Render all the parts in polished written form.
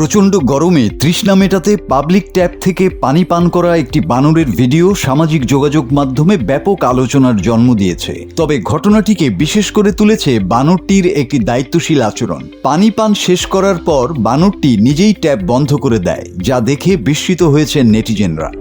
প্রচণ্ড গরমে তৃষ্ণা মেটাতে পাবলিক ট্যাপ থেকে পানি পান করা একটি বানরের ভিডিও সামাজিক যোগাযোগ মাধ্যমে ব্যাপক আলোচনার জন্ম দিয়েছে। তবে ঘটনাটিকে বিশেষ করে তুলেছে বানরটির একটি দায়িত্বশীল আচরণ। পানি পান শেষ করার পর বানরটি নিজেই ট্যাপ বন্ধ করে দেয়, যা দেখে বিস্মিত হয়েছেন নেটিজেনরা।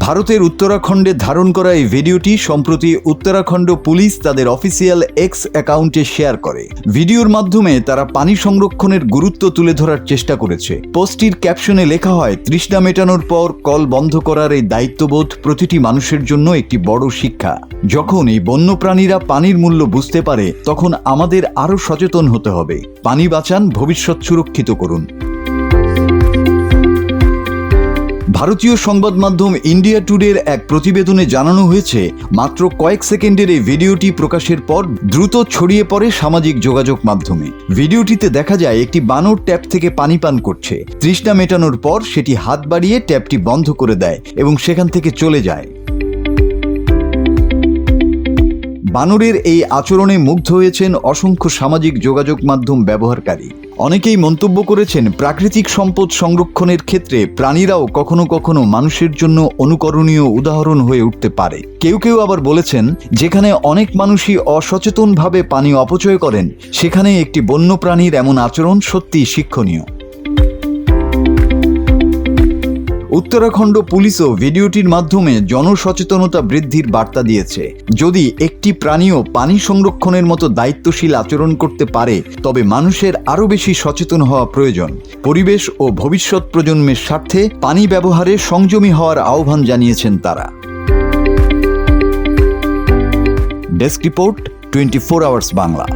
ভারতের উত্তরাখণ্ডে ধারণ করা এই ভিডিওটি সম্প্রতি উত্তরাখণ্ড পুলিশ তাদের অফিসিয়াল এক্স অ্যাকাউন্টে শেয়ার করে। ভিডিওর মাধ্যমে তারা পানি সংরক্ষণের গুরুত্ব তুলে ধরার চেষ্টা করেছে। পোস্টটির ক্যাপশনে লেখা হয়, তৃষ্ণা মেটানোর পর কল বন্ধ করার এই দায়িত্ববোধ প্রতিটি মানুষের জন্য একটি বড় শিক্ষা। যখন এই বন্যপ্রাণীরা পানির মূল্য বুঝতে পারে, তখন আমাদের আরও সচেতন হতে হবে। পানি বাঁচান, ভবিষ্যৎ সুরক্ষিত করুন। ভারতীয় সংবাদ মাধ্যম ইন্ডিয়া টুডের এক প্রতিবেদনে জানানো হয়েছে, মাত্র কয়েক সেকেন্ডের এই ভিডিওটি প্রকাশের পর দ্রুত ছড়িয়ে পড়ে সামাজিক যোগাযোগ মাধ্যমে। ভিডিওটিতে দেখা যায় একটি বানর ট্যাপ থেকে পানি পান করছে। তৃষ্ণা মেটানোর পর সেটি হাত বাড়িয়ে ট্যাপটি বন্ধ করে দেয় এবং সেখান থেকে চলে যায়। বানরের এই আচরণে মুগ্ধ হয়েছেন অসংখ্য সামাজিক যোগাযোগ মাধ্যম ব্যবহারকারী। অনেকেই মন্তব্য করেছেন, প্রাকৃতিক সম্পদ সংরক্ষণের ক্ষেত্রে প্রাণীরাও কখনো কখনো মানুষের জন্য অনুকরণীয় উদাহরণ হয়ে উঠতে পারে। কেউ কেউ আবার বলেছেন, যেখানে অনেক মানুষই অসচেতনভাবে পানি অপচয় করেন, সেখানে একটি বন্যপ্রাণীর এমন আচরণ সত্যিই শিক্ষণীয়। উত্তরাখণ্ড পুলিশও ভিডিওটির মাধ্যমে জনসচেতনতা বৃদ্ধির বার্তা দিয়েছে। যদি একটি প্রাণীও পানি সংরক্ষণের মতো দায়িত্বশীল আচরণ করতে পারে, তবে মানুষের আরও বেশি সচেতন হওয়া প্রয়োজন। পরিবেশ ও ভবিষ্যৎ প্রজন্মের স্বার্থে পানি ব্যবহারে সংযমী হওয়ার আহ্বান জানিয়েছেন তারা। Desk report, 24 hours Bangla.